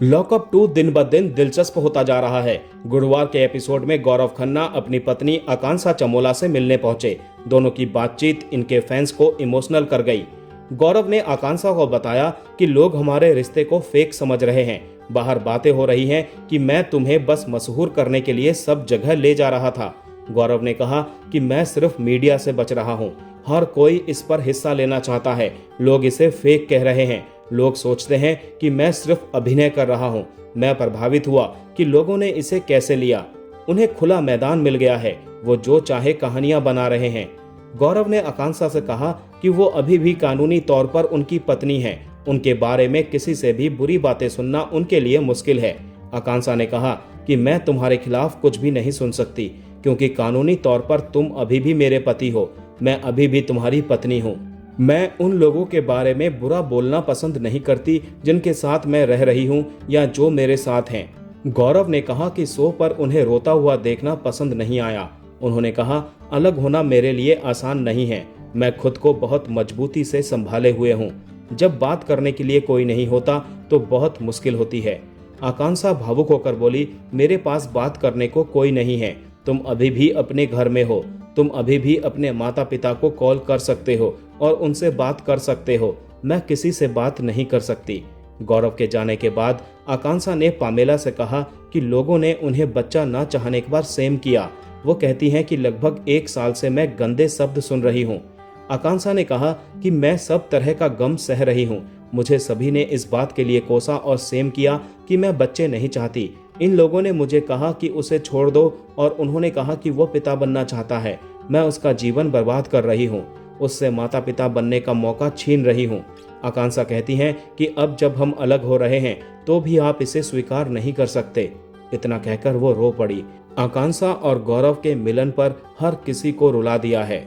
Lockup 2 दिन ब दिन दिलचस्प होता जा रहा है। गुरुवार के एपिसोड में गौरव खन्ना अपनी पत्नी आकांक्षा चमोला से मिलने पहुंचे। दोनों की बातचीत इनके फैंस को इमोशनल कर गई। गौरव ने आकांक्षा को बताया कि लोग हमारे रिश्ते को फेक समझ रहे हैं। बाहर बातें हो रही हैं कि मैं तुम्हें बस मशहूर करने के लिए सब जगह ले जा रहा था। गौरव ने कहा कि मैं सिर्फ मीडिया से बच रहा हूँ। हर कोई इस पर हिस्सा लेना चाहता है। लोग इसे फेक कह रहे हैं। लोग सोचते हैं कि मैं सिर्फ अभिनय कर रहा हूं। मैं प्रभावित हुआ कि लोगों ने इसे कैसे लिया। उन्हें खुला मैदान मिल गया है। वो जो चाहे कहानियां बना रहे हैं। गौरव ने आकांक्षा से कहा कि वो अभी भी कानूनी तौर पर उनकी पत्नी है। उनके बारे में किसी से भी बुरी बातें सुनना उनके लिए मुश्किल है। आकांक्षा ने कहा कि मैं तुम्हारे खिलाफ कुछ भी नहीं सुन सकती, क्योंकि कानूनी तौर पर तुम अभी भी मेरे पति हो। मैं अभी भी तुम्हारी पत्नी हूँ। मैं उन लोगों के बारे में बुरा बोलना पसंद नहीं करती जिनके साथ मैं रह रही हूं या जो मेरे साथ हैं। गौरव ने कहा कि शो पर उन्हें रोता हुआ देखना पसंद नहीं आया। उन्होंने कहा, अलग होना मेरे लिए आसान नहीं है। मैं खुद को बहुत मजबूती से संभाले हुए हूं। जब बात करने के लिए कोई नहीं होता तो बहुत मुश्किल होती है। आकांक्षा भावुक होकर बोली, मेरे पास बात करने को कोई नहीं है। तुम अभी भी अपने घर में हो। तुम अभी भी अपने माता पिता को कॉल कर सकते हो और उनसे बात कर सकते हो। मैं किसी से बात नहीं कर सकती। गौरव के जाने के बाद आकांक्षा ने पामेला से कहा कि लोगों ने उन्हें बच्चा न चाहने के बाद सेम किया। वो कहती हैं कि लगभग 1 साल से मैं गंदे शब्द सुन रही हूँ। आकांक्षा ने कहा कि मैं सब तरह का गम सह रही हूँ। मुझे सभी ने इस बात के लिए कोसा और सेम किया कि मैं बच्चे नहीं चाहती। इन लोगों ने मुझे कहा कि उसे छोड़ दो और उन्होंने कहा कि वो पिता बनना चाहता है। मैं उसका जीवन बर्बाद कर रही हूँ। उससे माता पिता बनने का मौका छीन रही हूँ। आकांक्षा कहती हैं कि अब जब हम अलग हो रहे हैं तो भी आप इसे स्वीकार नहीं कर सकते। इतना कहकर वो रो पड़ी। आकांक्षा और गौरव के मिलन पर हर किसी को रुला दिया है।